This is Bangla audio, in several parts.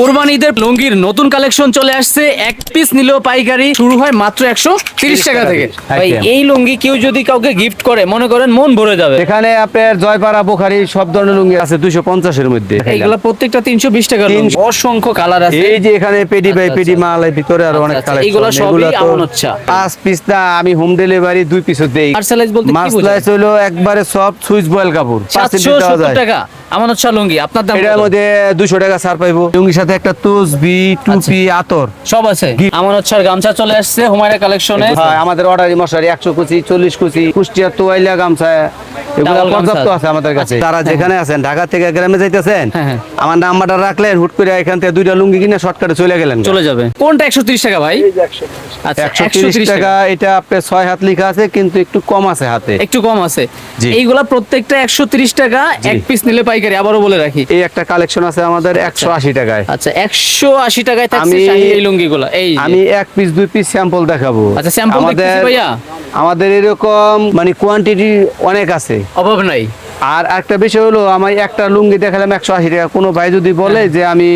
কোরবানি ঈদের লুঙ্গির নতুন কালেকশন চলে আসছে। এক পিস নিলেও পাইকারি শুরু হয় মাত্র 130 টাকা থেকে। ভাই এই লুঙ্গি কেউ যদি কাউকে গিফট করে মনে করেন মন ভরে যাবে। এখানে আপনার জয়পাড়া বোখারি সব ধরনের লুঙ্গি আছে 250 এর মধ্যে। এইগুলা প্রত্যেকটা 320 টাকা। অসংখ্য কালার আছে। এই যে এখানে পেডি বাই পেডি মাল এর ভিতরে আর অনেক কালেকশন। এইগুলা সবই আমানতশা। 5 পিস না আমি হোম ডেলিভারি 2 পিস দেই। পার্সেলাইজ বলতে কি বোঝায়? মাসলাইজ হলো একবারে সফট সুইচ বয়েল কাপড় 770 টাকা আমানতশা লুঙ্গি। আপনার দাম এটার মধ্যে 200 টাকা ছাড় পাইবো। লুঙ্গির সাথে একটা তসবি টুপি আতর সব আছে। আমানতশার গামছা চলে আসছে হুমায়রা কালেকশনে। হ্যাঁ আমাদের অর্ডারি মশারি 100 কুচি 40 কুচি কুষ্টিয়া তোয়াইলা গামছা এগুলো পর্যাপ্ত আছে আমাদের কাছে। তারা যেখানে আছেন ঢাকা থেকে গ্রামে যাইতেছেন আমার নাম্বারটা রাখলেন হুট করে এখান থেকে দুইটা লুঙ্গি কিনে শর্টকাটে চলে গেলেন চলে যাবে। কোনটা 130 টাকা ভাই? আচ্ছা 130 টাকা। এটা আপনার 6 হাত লেখা আছে কিন্তু একটু কম আছে হাতে, একটু কম আছে। জি। এইগুলা প্রত্যেকটা 130 টাকা। এক পিস নিলে পাইকারি। আবারও বলে রাখি এই একটা কালেকশন আছে আমাদের 180 টাকায়। আচ্ছা 180 টাকায় থাকছে আমি শাড়ি এই লুঙ্গিগুলা। এই যে। আমি এক পিস 2 পিস স্যাম্পল দেখাবো। আচ্ছা স্যাম্পল দেখতেছি ভাইয়া। আমাদের এরকম মানে কোয়ান্টিটি অনেক আছে, অভাব নাই। আর একটা বিষয় হলো আমি একটা লুঙ্গি দেখালাম 180 টাকা। কোনো ভাই যদি বলে যে আমি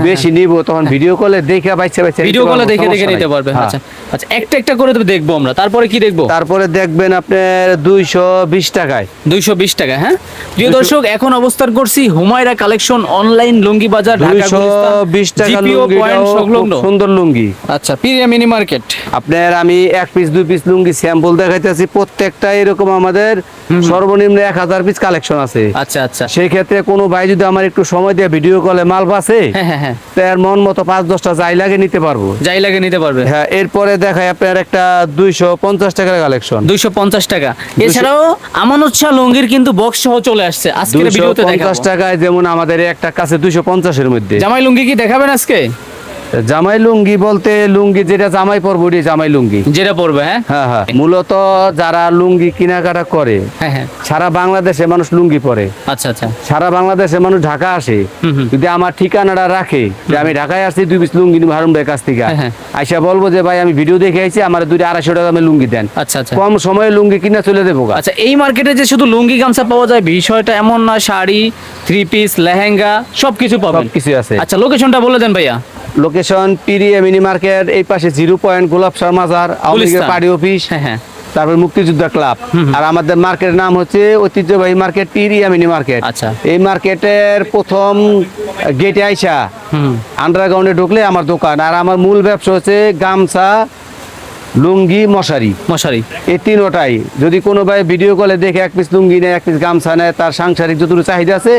বেশি নিব তখন ভিডিও কলে দেখে বাইছে ভিডিও কলে দেখে দেখে নিতে পারবে। আচ্ছা আচ্ছা একটা একটা করে দেখবো আমরা। তারপরে কি দেখবো? তারপরে দেখবেন আপনার 220 টাকায় 220 টাকা। হ্যাঁ প্রিয় দর্শক এখন অবস্থান করছি হুমায়রা কালেকশন অনলাইন লুঙ্গি বাজার ঢাকা 220 টাকা লুঙ্গি সংলগ্ন সুন্দর লুঙ্গি। আচ্ছা প্রিয়া মিনি মার্কেট। আপনার আমি এক পিস 2 পিস লুঙ্গি স্যাম্পল দেখাইতেছি। প্রত্যেকটা এরকম আমাদের সর্বনিম্ন 1000 পিস কালেকশন আছে। আচ্ছা আচ্ছা সেই ক্ষেত্রে কোনো ভাই যদি আমার একটু সময় দিয়ে ভিডিও কলে মাল পাচ্ছে তার মন মতো 5-10টা যাই লাগে নিতে পারবো। যাই লাগে নিতে পারবে। হ্যাঁ এরপরে দেখাই আপনার একটা 250 টাকার কালেকশন 250 টাকা। এছাড়াও আমানত শাহ লুঙ্গির কিন্তু বক্স সহ চলে আসছে আজকের ভিডিওতে দেখাবো। 250 টাকায় যেমন আমাদের একটা কাছে 250 এর মধ্যে। জামাই লুঙ্গি কি দেখাবেন আজকে? জামাই লুঙ্গি বলতে লুঙ্গি যেটা জামাই পরবো ওই জামাই লুঙ্গি যেটা পরবে। হ্যাঁ হ্যাঁ মূলত যারা লুঙ্গি কেনাকাটা করে সারা বাংলাদেশে মানুষ লুঙ্গি পরে। আচ্ছা আচ্ছা সারা বাংলাদেশে মানুষ ঢাকা আসে। যদি আমার ঠিকানাটা রাখে যে আমি ঢাকায় আসছি 2 পিস লুঙ্গি নিব হারুন ভাইয়ের কাছ থেকে, আইসা বলবো যে ভাই আমি ভিডিও দেখে আইছি আমার 250 টাকা দামে লুঙ্গি দেন। আচ্ছা আচ্ছা কম সময়ে লুঙ্গি কিনা চলে দেবো। আচ্ছা এই মার্কেটে যে শুধু লুঙ্গি গামছা পাওয়া যায় বিষয়টা এমন না। শাড়ি 3 পিস লেহেঙ্গা সবকিছু পাবেন। কিছু আছে। আচ্ছা লোকেশনটা বলে দেন ভাইয়া। লোকেশন পিরিয়া মিনি মার্কেট, এই পাশে 0 পয়েন্ট গোলাপ শাহ মাজার আওয়ামী লীগের পার্টি অফিস, তারপর মুক্তিযোদ্ধা ক্লাব। আর আমাদের মার্কেটের নাম হচ্ছে ঐতিহ্যবাহী মার্কেট পিরিয়া মিনি মার্কেট। আচ্ছা এই মার্কেটের প্রথম গেটে আইসা আন্ডারগ্রাউন্ডে ঢুকলে আমার দোকান। আর আমার মূল ব্যবসা হচ্ছে গামছা লুঙ্গি মশারি এই তিনটাই। যদি কোনো ভাই ভিডিও কলে দেখে এক পিস লুঙ্গি নেয় এক পিস গামছা নেয় তার সাংসারিক যতটুকু চাহিদা আছে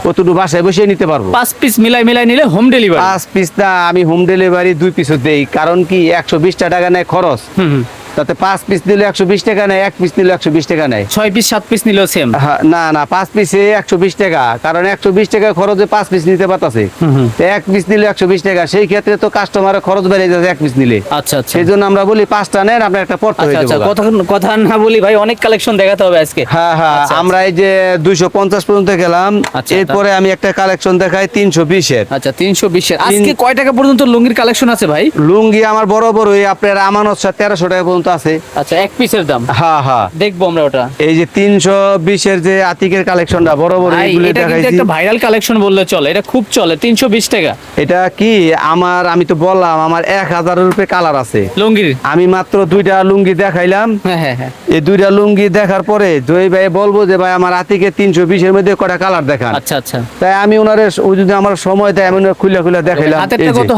ততটুকু বাসায় বসে নিতে পারবো। 5 পিস মিলাই নিলে হোম ডেলিভারি। 5 পিস না আমি হোম ডেলিভারি 2 পিস দেই। কারণ কি 120 টাকা নেয় খরচ, তাতে 5 পিস নিলে 120 টাকা নেয়, 1 পিস নিলে 120 টাকা নেয়। 6 পিস 7 পিস নিলেও সেম। না না 5 পিসে 120 টাকা। কারণ 120 টাকা খরচে 5 পিস নিতে পারতাছে। 1 পিস নিলে 120 টাকা। সেই ক্ষেত্রে তো কাস্টমারের খরচ বেড়ে যাচ্ছে 1 পিস নিলে। আচ্ছা আচ্ছা সেই জন্য আমরা বলি 5টা নেন আপনার একটা পড়তে হয়ে যাবে। কথা না বলি ভাই অনেক কালেকশন দেখাতে হবে আজকে। হ্যাঁ হ্যাঁ আমরা এই যে 250 পর্যন্ত গেলাম। এরপরে আমি একটা কালেকশন দেখাই 320 এর। আচ্ছা 320 এর। আজকে কয় টাকা পর্যন্ত লুঙ্গির কালেকশন আছে ভাই? লুঙ্গি আমার বড় এই আপনার আমানত 1300 টাকা পর্যন্ত আছে। আচ্ছা এক পিসের দাম। হ্যাঁ হ্যাঁ দেখবো আমরা ওটা। এই যে 320 এর যে আতিকের কালেকশনটা বড় এগুলো দেখাইছি। এটা কিন্তু একটা ভাইরাল কালেকশন বললে চলে। এটা খুব চলে 320 টাকা। এটা কি আমি তো বললাম আমার 1000 এর উপরে কালার আছে লুঙ্গির। আমি মাত্র 2টা লুঙ্গি দেখাইলাম। হ্যাঁ এই 2টা লুঙ্গি দেখার পরে জয় ভাই বলবো যে ভাই আমার আতিকে 320 এর মধ্যে কয়টা কালার দেখান। আচ্ছা আচ্ছা তাই আমি ওনারে যদি আমার সময় দেয় আমি খুলে দেখাইলাম।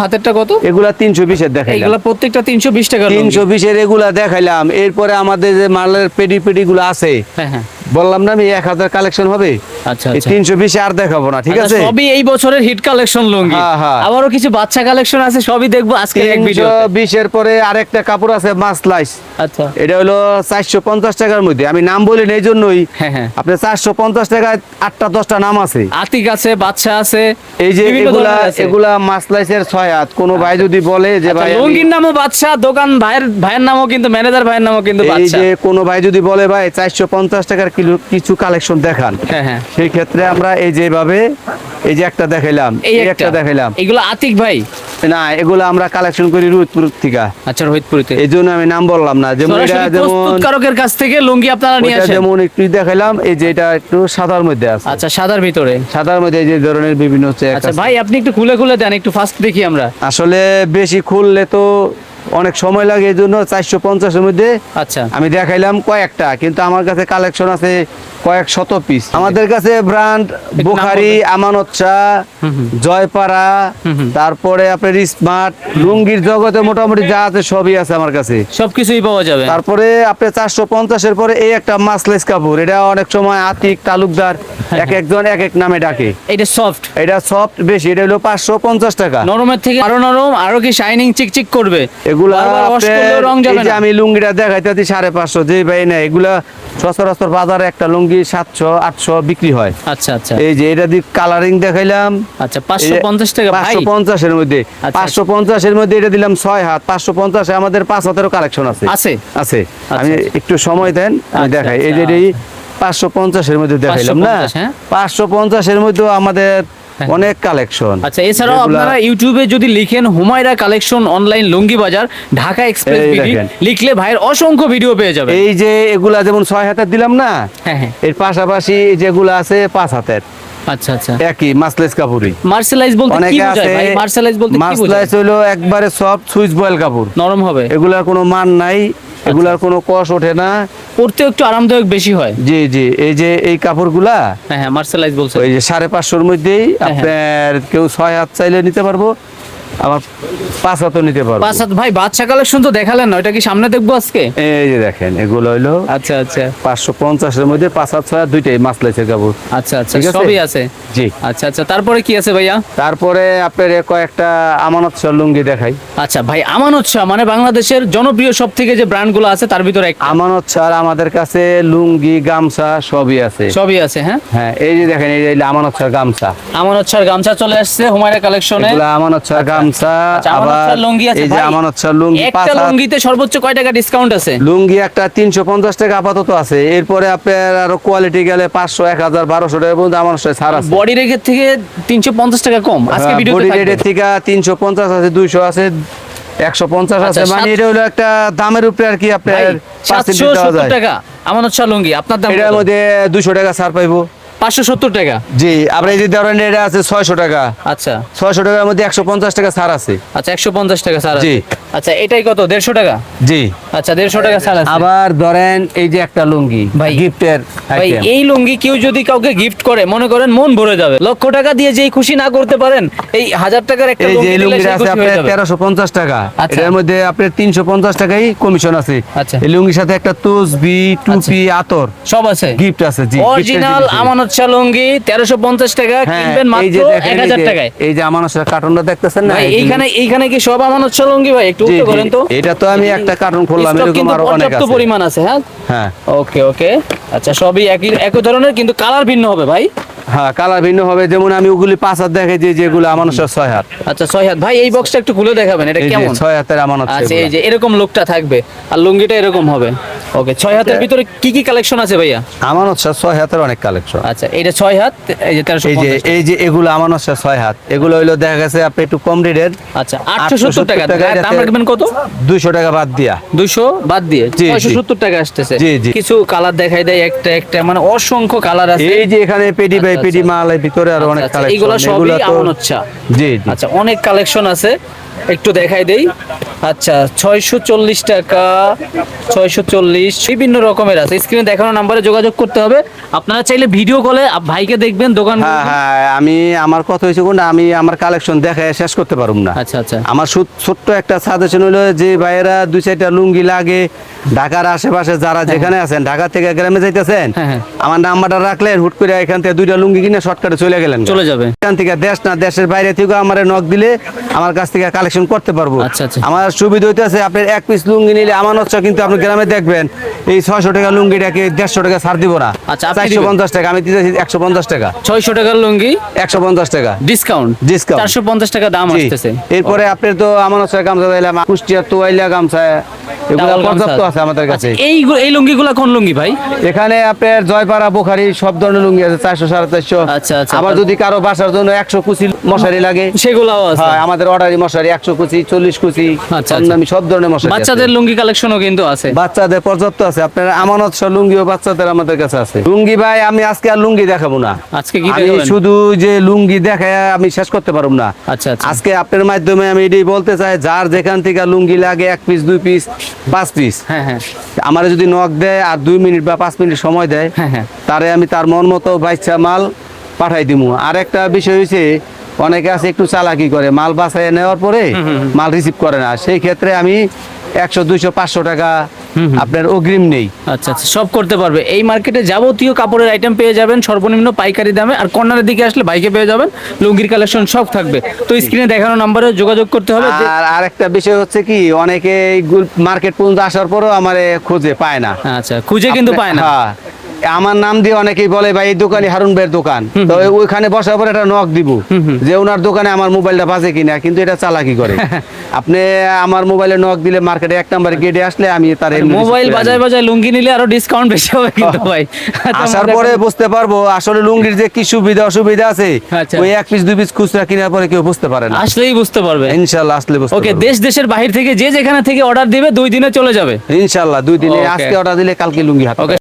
হাতেরটা কত? এগুলা 320 এর দেখাইলাম। এগুলা প্রত্যেকটা 320 টাকা। 320 এর এগুলা দেখাইলাম। এরপরে আমাদের যে মালের পেডি গুলো আছে বললাম না আমি 1000 কালেকশন হবে। আচ্ছা 320 আর দেখাবো না, ঠিক আছে? সবই এই বছরের হিট কালেকশন লুঙ্গি। আবারও কিছু বাচ্চা কালেকশন আছে সবই দেখবো আজকে এক ভিডিওতে। 320 এর পরে আরেকটা কাপড় আছে মাসলাইস। আচ্ছা এটা হলো 450 টাকার মধ্যে। আমি নাম বলি না এই জন্যই। আপনি 450 টাকায় 8টা 10টা নাম আছে। আতিক আছে, বাচ্চা আছে। এই যে এগুলা মাসলাইসের 6 হাত। কোন ভাই যদি বলে যে ভাই লুঙ্গির নামও বাচ্চা, দোকান ভাইয়ের নামও কিন্তু ম্যানেজার ভাইয়ের নামও কিন্তু বাচ্চা। এই যে কোন ভাই যদি বলে ভাই 450 টাকার কিছু কালেকশন দেখান, সেই ক্ষেত্রে আমরা এই যেভাবে এই যে একটা দেখাইলাম, এই একটা দেখাইলাম। এগুলো আতিক ভাই না, এগুলো আমরা কালেকশন করি রোহিতপুর থেকে। আচ্ছা, রোহিতপুরিতে। এই জন্য আমি নাম বললাম না। যেমন এটা সরাসরি যেমন প্রস্তুতকারকের কাছ থেকে লুঙ্গি আপনারা নিয়ে ওইটা আসেন। যেমন একটু দেখাইলাম, এই যে এটা একটু সাদার মধ্যে আছে। আচ্ছা, সাদার ভিতরে। সাদার মধ্যে এই যে ধরনের বিভিন্ন চেক আচ্ছা আছে। ভাই, আপনি একটু খুলে খুলে দেন, একটু ফাস্ট দেখি আমরা। আসলে বেশি খুললে তো অনেক সময় লাগে, এই জন্য 450-এর মধ্যে আচ্ছা, আমি দেখাইলাম কয়েকটা, কিন্তু আমার কাছে কালেকশন আছে কয়েক শত পিস। আমাদের কাছে ব্র্যান্ড বুখারি, আমানত শাহ, জয়পাড়া, তারপরে আপনার স্মার্ট, লুঙ্গির জগতে মোটামুটি যা আছে সবই আছে আমার কাছে। সবকিছুই পাওয়া যাবে। তারপরে আপনার 450-এর পরে এই একটা মাসলেস কাপড়, এটা অনেক সময় আতিক তালুকদার এক একজন এক এক নামে ডাকে। এটা সফট, এটা সফট বেশি, এটা হলো 550 টাকা। নরমের থেকে আরো নরম, আরো কি শাইনিং চিকচিক করবে। এগুলা বারবার wash আপনার করলেও রং যাবে এই যে না। আমি লুঙ্গিটা দেখাইতেছি 550, যে ভাই না এগুলা সচরাচর বাজারে একটা লুঙ্গি 700-800 বিক্রি হয়। আচ্ছা আচ্ছা এই যে এটা দিয়ে কালারিং দেখাইলাম। আচ্ছা, 550 টাকা ভাই। 550-এর মধ্যে, আচ্ছা। 550-এর মধ্যে এটা দিলাম 6 হাত। 550-এ আমাদের 5 হাতেরও কালেকশন আছে। আছে? আছে। আমি আচ্ছা। একটু সময় দেন, আমি আচ্ছা, দেখাই। এই আচ্ছা, যে এই 550-এর মধ্যে দেখাইলাম না, 550, হ্যাঁ। 550-এর মধ্যে আমাদের অনেক কালেকশন। আচ্ছা, এছাড়াও যেগুলা- আপনারা ইউটিউবে যদি লিখেন হুমায়রা কালেকশন অনলাইন লুঙ্গি বাজার ঢাকা এক্সপ্রেস এই বিডি, দেখেন। লিখলে ভাইয়ের অসংখ্য ভিডিও পেয়ে যাবেন। এই যে এগুলা যেমন 6 হাতের দিলাম না, হ্যাঁ হ্যাঁ, এর পাশাপাশি যেগুলো আছে 5 হাতের, আচ্ছা আচ্ছা। একই মাসলেস কাপড়ই। মার্শালাইজ বলতে কি অনেকে বোঝায় আছে ভাই? মার্শালাইজ বলতে কি বোঝায়? মাসলাইস হলো একবারে সফট সুইচ বয়েল কাপড়, নরম হবে, এগুলার কোনো মান নাই, এগুলার কোনো কষ ওঠে না। পরতে একটু আরামদায়ক বেশি হয়। জি জি, এই যে এই কাপড়গুলা হ্যাঁ হ্যাঁ, মার্শালাইজ বলছে। ওই যে 550-এর মধ্যেই হ্যাঁ। আপনার কেউ 6 হাত চাইলে নিতে পারবো, আবার 5 হাতও নিতে পারবো। পাঁচ হাত ভাই, বাচ্চা কালেকশন তো দেখালেন না, ওটা কি সামনে দেখবো আজকে? এই যে দেখেন, এগুলো হইলো আচ্ছা আচ্ছা 550-এর মধ্যে 5 হাত 6 হাত দুইটাই মাসলাইসের কাপড়। আচ্ছা আচ্ছা, ঠিক আছে? সবই আছে। জি। আচ্ছা আচ্ছা, তারপরে কি আছে ভাইয়া? তারপরে আপনার কয়েকটা আমানত শাহ লুঙ্গি দেখাই। আচ্ছা ভাই, আমানত শাহ মানে বাংলাদেশের জনপ্রিয় সব থেকে যে ব্র্যান্ডগুলো আছে তার ভিতরে একটা। আমানত শাহ আমাদের কাছে লুঙ্গি গামছা সবই আছে। সবই আছে, হ্যাঁ। হ্যাঁ, এই যে দেখেন, এই যে আমানত শাহ গামছা, আমানত শাহ গামছা চলে আসছে হুমায়রা কালেকশনে। এগুলা আমানত শাহ গামছা। আচ্ছা, আমানত আবার শাহ লুঙ্গি আছে এই যে ভাই। আমানত শাহ লুঙ্গি একটা 5 হাত। লুঙ্গিতে সর্বোচ্চ কয় টাকা ডিসকাউন্ট আছে? লুঙ্গি একটা 350 টাকা আপাতত আছে, এরপরে আপনার আরো কোয়ালিটি গেলে 500, 1000, 1200 টাকা পর্যন্ত আমানত শাহ ছাড় আছে। বডি রেটের থেকে 350 টাকা কম আজকে ভিডিওতে বডি থাকবে। রেটের থেকে 350 আছে, 200 আছে, 150 আছে। আচ্ছা, মানে এটা হলো একটা দামের উপরে আর কি, আপনার ভাই, পার্সেন্টেজ দেওয়া 770 যায়। টাকা আমানত শাহ লুঙ্গি, আপনার দাম এটার কত? মধ্যে 200 টাকা ছাড় পাইবো। 570 টাকা। জি, আপনার এই যে ধরেন এটা আছে 600 টাকা, আচ্ছা 600 টাকার মধ্যে 150 টাকা ছাড় আছে। আচ্ছা, 150 টাকা ছাড় আছে। জি। আচ্ছা, এটাই কত? 150 টাকা। জি। আচ্ছা, 150 টাকা ছাড় আছে। আবার ধরেন এই যে একটা লুঙ্গি ভাই, গিফটের ভাই, এই লুঙ্গি কেউ যদি কাউকে গিফট করে, মনে করেন মন ভরে যাবে। লক্ষ টাকা দিয়ে যেই খুশি না করতে পারেন, এই 1000 টাকার একটা এই যে লুঙ্গি দিলে লুঙ্গিটা সে আছে খুশি হয়ে আপনার যাবে। 1350 টাকা, আচ্ছা। এর মধ্যে আপনার 350 টাকাই কমিশন আছে। আচ্ছা। এই লুঙ্গির সাথে একটা তসবি, টুপি, আতর সব আছে, গিফট আছে। জি, অরিজিনাল আমানত শাহ লুঙ্গি 1350 টাকা, হ্যাঁ, কিনবেন এই মাত্র যে দেখেন, 1000 টাকায়। এই যে আমানত শাহ কার্টুনটা দেখতেছেন না, ভাই, এইখানে কি সব আমানত শাহ লুঙ্গি ভাই? একটু জি, উল্টো জি, করেন তো। এটা তো আমি একটা কার্টুন খুললাম, স্টক এরকম কিন্তু আরো অনেক পর্যাপ্ত আছে। পরিমাণ আছে, হ্যাঁ। হ্যাঁ ওকে ওকে, আচ্ছা, সবই একই ধরনের কিন্তু কালার ভিন্ন হবে ভাই। হ্যাঁ, কালার ভিন্ন হবে। যেমন আমি ওগুলি 5 হাত দেখে, যেগুলো আমানত শাহ 6 হাত। আচ্ছা, 6 হাত। ভাই, এই বক্সটা একটু খুলে দেখাবেন, এটা এই যে কেমন? 6 হাতের আমানত শাহ আচ্ছা, এই এগুলা। যে এরকম লুকটা থাকবে, আর লুঙ্গিটা এরকম হবে। ওকে, 6 হাতের ভিতরে কি কি কালেকশন আছে ভাইয়া? আমানত শাহ 6 হাতের অনেক কালেকশন। আচ্ছা, এটা 6 হাত, এই যে 1350। এই যে এগুলো আমানত শাহ 6 হাত, এগুলো হইলো দেখা গেছে আপনি একটু কম রেটের। আচ্ছা, 870 টাকা। দাম রাখবেন কত? 200 টাকা বাদ দিয়া। 200 বাদ দিয়ে জি, জি। 670 টাকা আসতেছে। জি, জি। কিছু কালার দেখাই দেয়, একটা মানে অসংখ্য কালার আছে। এই যে এখানে পেডি বাই আচ্ছা, পেডি আচ্ছা। মাল, এর ভিতরে আরো অনেক আচ্ছা, কালেকশন। এইগুলো সবই আমানত শাহ। জি জি। আচ্ছা, অনেক কালেকশন আছে, একটু দেখাই দেই। আচ্ছা, 640 টাকা, 640 বিভিন্ন রকমের আছে। স্ক্রিনে দেখানো নাম্বারে যোগাযোগ করতে হবে। আপনারা চাইলে ভিডিও কলে ভাইকে দেখবেন দোকান। হ্যাঁ হ্যাঁ, আমার কথা হয়েছে কোনটা, আমি আমার কালেকশন দেখায় শেষ করতে পারুম না। আচ্ছা আচ্ছা, আমার ছোট্ট একটা সাজেশন হলো, যে ভাইয়েরা 2-4টা লুঙ্গি লাগে, ঢাকার আশেপাশে যারা যেখানে আছেন, ঢাকা থেকে গ্রামে যাইতেছেন, হ্যাঁ, হ্যাঁ। আমার নাম্বারটা রাখলেন, হুট করে এখান থেকে 2টা লুঙ্গি কিনে শর্টকাটে চলে গেলেন। চলে যাবে। এখান থেকে দেশ না দেশের বাইরে থেকে আমার নক দিলে আমার কাছ থেকে কালেকশন করতে পারবো। আচ্ছা, আচ্ছা। আমার আপনার সুবিধা হইতেছে আপনার এক পিস লুঙ্গি নিলে আমানত শাহ কিন্তু আপনি গ্রামে দেখবেন এই 600 টাকা লুঙ্গিটাকে 150 টাকা ছাড় দিব না। আচ্ছা, আপনি 450 টাকা আমি দিতেছি 150 টাকা। 600 টাকার লুঙ্গি 150 টাকা ডিসকাউন্ট, ডিসকাউন্ট 450 টাকা দাম জি। আসতেছে। এরপরে আপনার তো আমানত শাহ গামছা দিলাম, কুষ্টিয়া তোয়াইলা গামছা, এগুলো টাওয়াল গামছা পর্যাপ্ত আছে আমাদের কাছে। আচ্ছা, এই লুঙ্গিগুলা কোন লুঙ্গি ভাই? এখানে আপনার জয়পাড়া বোখারি সব ধরনের লুঙ্গি আছে, 400 450। আচ্ছা, আচ্ছা। আবার যদি কারো বাসার জন্য 100 কুচি মশারি লাগে সেগুলাও আছে। হ্যাঁ, আমাদের অর্ডারি মশারি 100 কুচি 40 কুচি আচ্ছা, কম দামি সব ধরনের মশারি আছে। বাচ্চাদের লুঙ্গি কালেকশনও কিন্তু আছে। বাচ্চাদের পর্যাপ্ত আছে, আপনার আমানত শাহ লুঙ্গিও বাচ্চাদের আমাদের কাছে আছে। লুঙ্গি ভাই আমি আজকে আর লুঙ্গি দেখাবো না, আজকে কি আমি দেখাবেন? শুধু যে লুঙ্গি দেখায় আমি শেষ করতে পারবো না। আচ্ছা, আচ্ছা। আজকে আপনার মাধ্যমে আমি এটাই বলতে চাই, যার যেখান থেকে লুঙ্গি লাগে 1 পিস 2 পিস 5 পিস হ্যাঁ, হ্যাঁ, আমার যদি নক দেয় আর 2 মিনিট বা 5 মিনিট সময় দেয়, হ্যাঁ, হ্যাঁ। তারে আমি তার মন মতো বাইচ্ছা মাল পাঠাই দিমু। আর একটা বিষয় হয়েছে, অনেকে আছে একটু চালাকি করে, মাল বাছাই নেওয়ার পরে মাল রিসিভ করে না, সেই ক্ষেত্রে আমি 100 200 500 টাকা আপনার অগ্রিম নেই। আচ্ছা, আচ্ছা, সব করতে পারবে। এই মার্কেটে যাবতীয় কাপড়ের আইটেম পেয়ে যাবেন সর্বনিম্ন পাইকারি দামে। আর কর্নারের দিকে আসলে বাইকে পেয়ে যাবেন, লুঙ্গির কালেকশন সব থাকবে। তো স্ক্রিনে দেখানো নাম্বারে যোগাযোগ করতে হবে। আর আরেকটা বিষয় হচ্ছে কি, অনেকে মার্কেট পর্যন্ত আসার পরেও আমারে খুঁজে পায় না। আচ্ছা, খুঁজে কিন্তু পায় না। হ্যাঁ, আমার নাম দিয়ে অনেকেই বলে ভাই এই দোকানে হারুন ভাইয়ের দোকান, তো ওইখানে বসার পর একটা নক দিব যে ওনার দোকানে আমার মোবাইলটা বাজে কিনা, কিন্তু এটা চালাকি করে। আপনি আমার মোবাইলে নক দিলে মার্কেটে 1 নাম্বার গেটে আসলে আমি তার মোবাইল বাজায় বাজায় লুঙ্গি নিলে আরো ডিসকাউন্ট বেশি হবে কিন্তু ভাই। আসার পরে বুঝতে পারবো আসলে লুঙ্গির যে কি সুবিধা অসুবিধা আছে। আচ্ছা। ওই 1 পিস 2 পিস খুচরা কেনার পরে কেউ বুঝতে পারে না, আসলেই বুঝতে পারবে। ইনশাআল্লাহ আসলে বুঝতে ওকে, পারবে। দেশের বাহির থেকে যে যেখানে থেকে অর্ডার দিবে 2 দিনে চলে যাবে। ইনশাআল্লাহ 2 দিনে, Okay. আজকে অর্ডার দিলে কালকে লুঙ্গি হাতে ওকে।